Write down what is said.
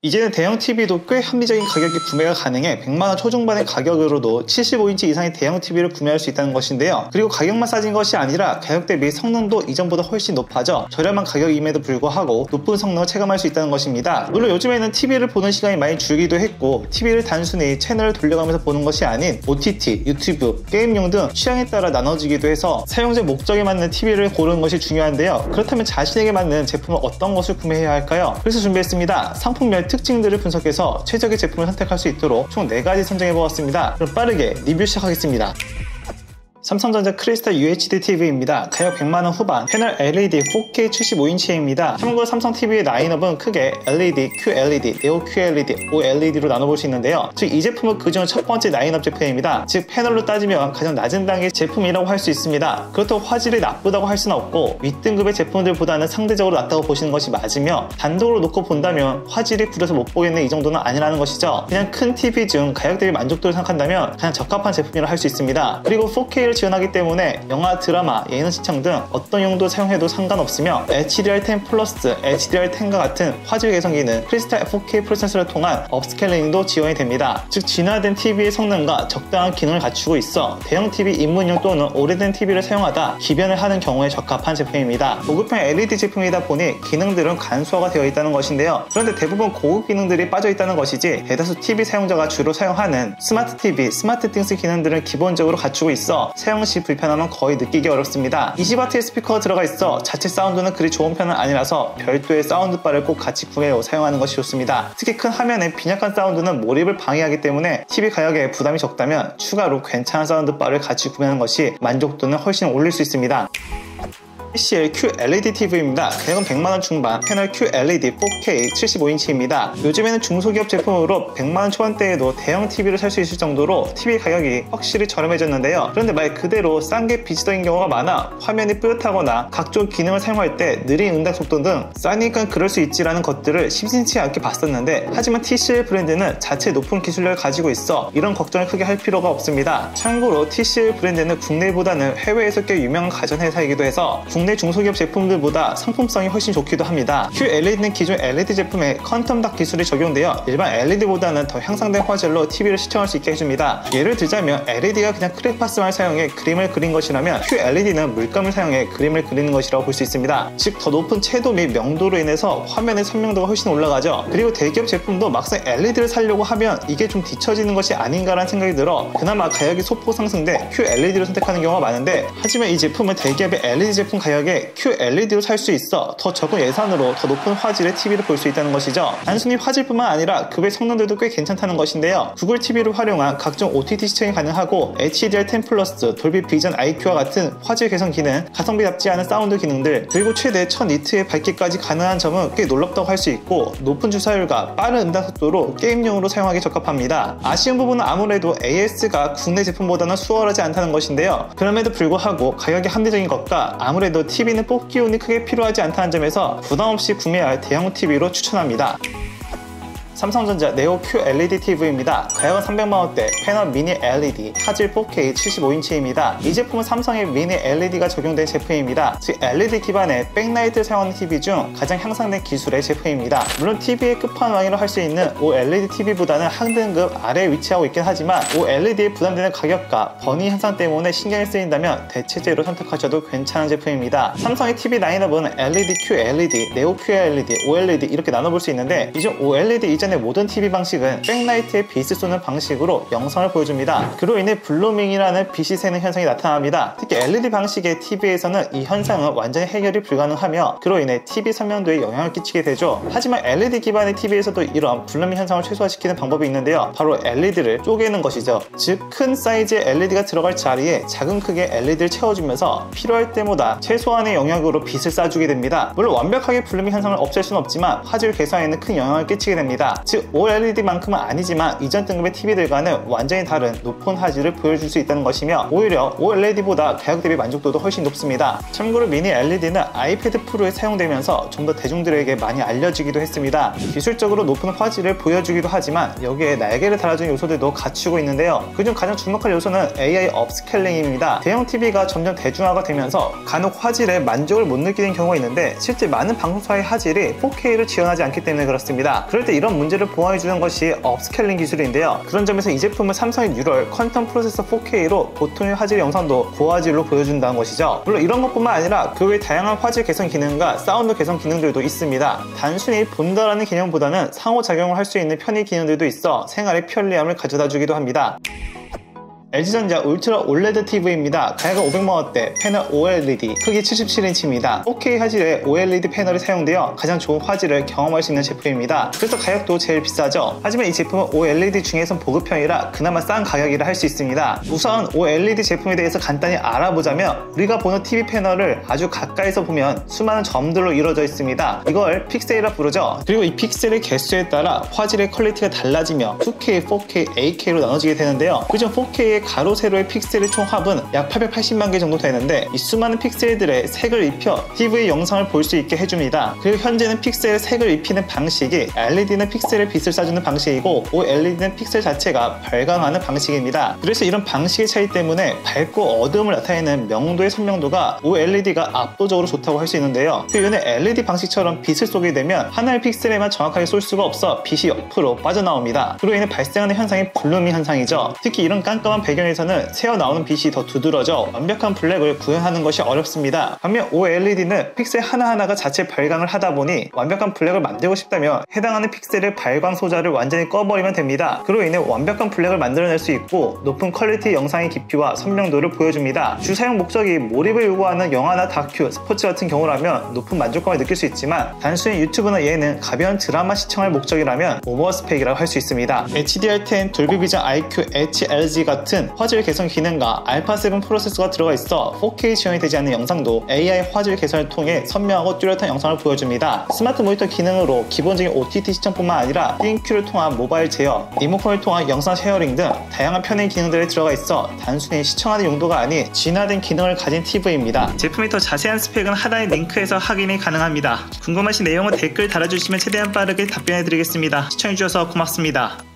이제는 대형 TV도 꽤 합리적인 가격에 구매가 가능해 100만원 초중반의 가격으로도 75인치 이상의 대형 TV를 구매할 수 있다는 것인데요. 그리고 가격만 싸진 것이 아니라 가격 대비 성능도 이전보다 훨씬 높아져 저렴한 가격임에도 불구하고 높은 성능을 체감할 수 있다는 것입니다. 물론 요즘에는 TV를 보는 시간이 많이 줄기도 했고 TV를 단순히 채널을 돌려가면서 보는 것이 아닌 OTT, 유튜브, 게임용 등 취향에 따라 나눠지기도 해서 사용자 목적에 맞는 TV를 고르는 것이 중요한데요. 그렇다면 자신에게 맞는 제품은 어떤 것을 구매해야 할까요? 그래서 준비했습니다. 상품별 특징들을 분석해서 최적의 제품을 선택할 수 있도록 총 4가지 선정해보았습니다. 그럼 빠르게 리뷰 시작하겠습니다. 삼성전자 크리스탈 UHD TV입니다. 가격 100만원 후반, 패널 LED 4K 75인치입니다. 참고로 삼성 TV의 라인업은 크게 LED, QLED, 네오 QLED, OLED로 나눠볼 수 있는데요. 즉 이 제품은 그중 첫 번째 라인업 제품입니다. 즉 패널로 따지면 가장 낮은 단계의 제품이라고 할 수 있습니다. 그렇다고 화질이 나쁘다고 할 수는 없고 윗등급의 제품들보다는 상대적으로 낫다고 보시는 것이 맞으며 단독으로 놓고 본다면 화질이 구려서 못 보겠네 이 정도는 아니라는 것이죠. 그냥 큰 TV 중 가격 대비 만족도를 생각한다면 가장 적합한 제품이라 할 수 있습니다. 그리고 4K를 지원하기 때문에 영화, 드라마, 예능 시청 등 어떤 용도 사용해도 상관없으며 HDR10 플러스, HDR10과 같은 화질 개선 기능, 크리스탈 4K 프로세서를 통한 업스케일링도 지원이 됩니다. 즉 진화된 TV의 성능과 적당한 기능을 갖추고 있어 대형 TV 입문용 또는 오래된 TV를 사용하다 기변을 하는 경우에 적합한 제품입니다. 고급형 LED 제품이다 보니 기능들은 간소화가 되어 있다는 것인데요. 그런데 대부분 고급 기능들이 빠져 있다는 것이지 대다수 TV 사용자가 주로 사용하는 스마트 TV, 스마트 띵스 기능들은 기본적으로 갖추고 있어 사용 시 불편함은 거의 느끼기 어렵습니다. 20W의 스피커가 들어가 있어 자체 사운드는 그리 좋은 편은 아니라서 별도의 사운드바를 꼭 같이 구매해 사용하는 것이 좋습니다. 특히 큰 화면에 빈약한 사운드는 몰입을 방해하기 때문에 TV 가격에 부담이 적다면 추가로 괜찮은 사운드바를 같이 구매하는 것이 만족도는 훨씬 올릴 수 있습니다. TCL QLED TV입니다. 가격은 100만원 중반, 패널 QLED 4K 75인치입니다. 요즘에는 중소기업 제품으로 100만원 초반대에도 대형 TV를 살 수 있을 정도로 TV 가격이 확실히 저렴해졌는데요. 그런데 말 그대로 싼 게 비지덕인 경우가 많아 화면이 뿌옇다거나 각종 기능을 사용할 때 느린 응답 속도 등 싸니까 그럴 수 있지라는 것들을 심심치 않게 봤었는데 하지만 TCL 브랜드는 자체 높은 기술력을 가지고 있어 이런 걱정을 크게 할 필요가 없습니다. 참고로 TCL 브랜드는 국내보다는 해외에서 꽤 유명한 가전회사이기도 해서 국내 중소기업 제품들보다 상품성이 훨씬 좋기도 합니다. QLED는 기존 LED 제품에 퀀텀 닷 기술이 적용되어 일반 LED보다는 더 향상된 화질로 TV를 시청할 수 있게 해줍니다. 예를 들자면 LED가 그냥 크레파스만을 사용해 그림을 그린 것이라면 QLED는 물감을 사용해 그림을 그리는 것이라고 볼 수 있습니다. 즉 더 높은 채도 및 명도로 인해서 화면의 선명도가 훨씬 올라가죠. 그리고 대기업 제품도 막상 LED를 사려고 하면 이게 좀 뒤처지는 것이 아닌가라는 생각이 들어 그나마 가격이 소폭 상승돼 QLED를 선택하는 경우가 많은데 하지만 이 제품은 대기업의 LED 제품 가격에 QLED로 살 수 있어 더 적은 예산으로 더 높은 화질의 TV를 볼 수 있다는 것이죠. 단순히 화질뿐만 아니라 그 외 성능들도 꽤 괜찮다는 것인데요. 구글 TV를 활용한 각종 OTT 시청이 가능하고 HDR10 플러스, 돌비 비전 IQ와 같은 화질 개선 기능, 가성비답지 않은 사운드 기능들, 그리고 최대 1000니트의 밝기까지 가능한 점은 꽤 놀랍다고 할 수 있고 높은 주사율과 빠른 응답 속도로 게임용으로 사용하기 적합합니다. 아쉬운 부분은 아무래도 AS가 국내 제품보다는 수월하지 않다는 것인데요. 그럼에도 불구하고 가격이 합리적인 것과 아무래도 TV는 뽑기 운이 크게 필요하지 않다는 점에서 부담없이 구매할 대형 TV로 추천합니다. 삼성전자 네오 QLED TV입니다. 가격은 300만원대, 패널 미니 LED, 화질 4K 75인치입니다. 이 제품은 삼성의 미니 LED가 적용된 제품입니다. 즉 LED 기반의 백라이트를 사용하는 TV 중 가장 향상된 기술의 제품입니다. 물론 TV의 끝판왕이라 할 수 있는 OLED TV보다는 한 등급 아래에 위치하고 있긴 하지만 OLED에 부담되는 가격과 번위 향상 때문에 신경이 쓰인다면 대체제로 선택하셔도 괜찮은 제품입니다. 삼성의 TV 라인업은 LED, QLED, 네오 QLED, OLED 이렇게 나눠볼 수 있는데 이중 OLED 이전의 모든 TV 방식은 백라이트에 빛을 쏘는 방식으로 영상을 보여줍니다. 그로 인해 블루밍이라는 빛이 새는 현상이 나타납니다. 특히 LED 방식의 TV에서는 이 현상은 완전히 해결이 불가능하며 그로 인해 TV 선명도에 영향을 끼치게 되죠. 하지만 LED 기반의 TV에서도 이런 블루밍 현상을 최소화시키는 방법이 있는데요. 바로 LED를 쪼개는 것이죠. 즉 큰 사이즈의 LED가 들어갈 자리에 작은 크기의 LED를 채워주면서 필요할 때마다 최소한의 영역으로 빛을 쏴주게 됩니다. 물론 완벽하게 블루밍 현상을 없앨 수는 없지만 화질 개선에는 큰 영향을 끼치게 됩니다. 즉 OLED만큼은 아니지만 이전 등급의 TV들과는 완전히 다른 높은 화질을 보여줄 수 있다는 것이며 오히려 OLED보다 가격 대비 만족도도 훨씬 높습니다. 참고로 미니 LED는 아이패드 프로에 사용되면서 좀 더 대중들에게 많이 알려지기도 했습니다. 기술적으로 높은 화질을 보여주기도 하지만 여기에 날개를 달아주는 요소들도 갖추고 있는데요. 그중 가장 주목할 요소는 AI 업스케일링입니다. 대형 TV가 점점 대중화가 되면서 간혹 화질에 만족을 못 느끼는 경우가 있는데 실제 많은 방송사의 화질이 4K를 지원하지 않기 때문에 그렇습니다. 그럴 때 이런 문제를 보완해주는 것이 업스케일링 기술인데요. 그런 점에서 이 제품은 삼성의 뉴럴 퀀텀 프로세서 4K로 보통의 화질 영상도 고화질로 보여준다는 것이죠. 물론 이런 것뿐만 아니라 그 외 다양한 화질 개선 기능과 사운드 개선 기능들도 있습니다. 단순히 본다라는 개념보다는 상호작용을 할 수 있는 편의 기능들도 있어 생활의 편리함을 가져다주기도 합니다. LG전자 울트라 올레드 TV입니다. 가격은 500만원대, 패널 OLED, 크기 77인치입니다. 4K 화질의 OLED 패널이 사용되어 가장 좋은 화질을 경험할 수 있는 제품입니다. 그래서 가격도 제일 비싸죠. 하지만 이 제품은 OLED 중에선 보급형이라 그나마 싼 가격이라 할 수 있습니다. 우선 OLED 제품에 대해서 간단히 알아보자면 우리가 보는 TV 패널을 아주 가까이서 보면 수많은 점들로 이루어져 있습니다. 이걸 픽셀이라 부르죠. 그리고 이 픽셀의 개수에 따라 화질의 퀄리티가 달라지며 2K, 4K, 8K로 나눠지게 되는데요. 그중 4K의 가로 세로의 픽셀의 총합은 약 880만 개 정도 되는데 이 수많은 픽셀들의 색을 입혀 TV의 영상을 볼 수 있게 해줍니다. 그리고 현재는 픽셀에 색을 입히는 방식이 LED는 픽셀에 빛을 쏴주는 방식이고 OLED는 픽셀 자체가 발광하는 방식입니다. 그래서 이런 방식의 차이 때문에 밝고 어두움을 나타내는 명도의 선명도가 OLED가 압도적으로 좋다고 할 수 있는데요. 그 이유는 LED 방식처럼 빛을 쏘게 되면 하나의 픽셀에만 정확하게 쏠 수가 없어 빛이 옆으로 빠져나옵니다. 그로 인해 발생하는 현상이 블루밍 현상이죠. 특히 이런 깜깜한 배경에서는 새어나오는 빛이 더 두드러져 완벽한 블랙을 구현하는 것이 어렵습니다. 반면 OLED는 픽셀 하나하나가 자체 발광을 하다 보니 완벽한 블랙을 만들고 싶다면 해당하는 픽셀의 발광 소자를 완전히 꺼버리면 됩니다. 그로 인해 완벽한 블랙을 만들어낼 수 있고 높은 퀄리티 영상의 깊이와 선명도를 보여줍니다. 주 사용 목적이 몰입을 요구하는 영화나 다큐, 스포츠 같은 경우라면 높은 만족감을 느낄 수 있지만 단순히 유튜브나 예능, 가벼운 드라마 시청할 목적이라면 오버스펙이라고 할 수 있습니다. HDR10, 돌비 비전 IQ, HLG 같은 화질 개선 기능과 알파7 프로세서가 들어가 있어 4K 지원이 되지 않는 영상도 AI 화질 개선을 통해 선명하고 뚜렷한 영상을 보여줍니다. 스마트 모니터 기능으로 기본적인 OTT 시청뿐만 아니라 띵큐를 통한 모바일 제어, 리모컨을 통한 영상 쉐어링 등 다양한 편의 기능들이 들어가 있어 단순히 시청하는 용도가 아닌 진화된 기능을 가진 TV입니다. 제품의 더 자세한 스펙은 하단의 링크에서 확인이 가능합니다. 궁금하신 내용은 댓글 달아주시면 최대한 빠르게 답변해드리겠습니다. 시청해주셔서 고맙습니다.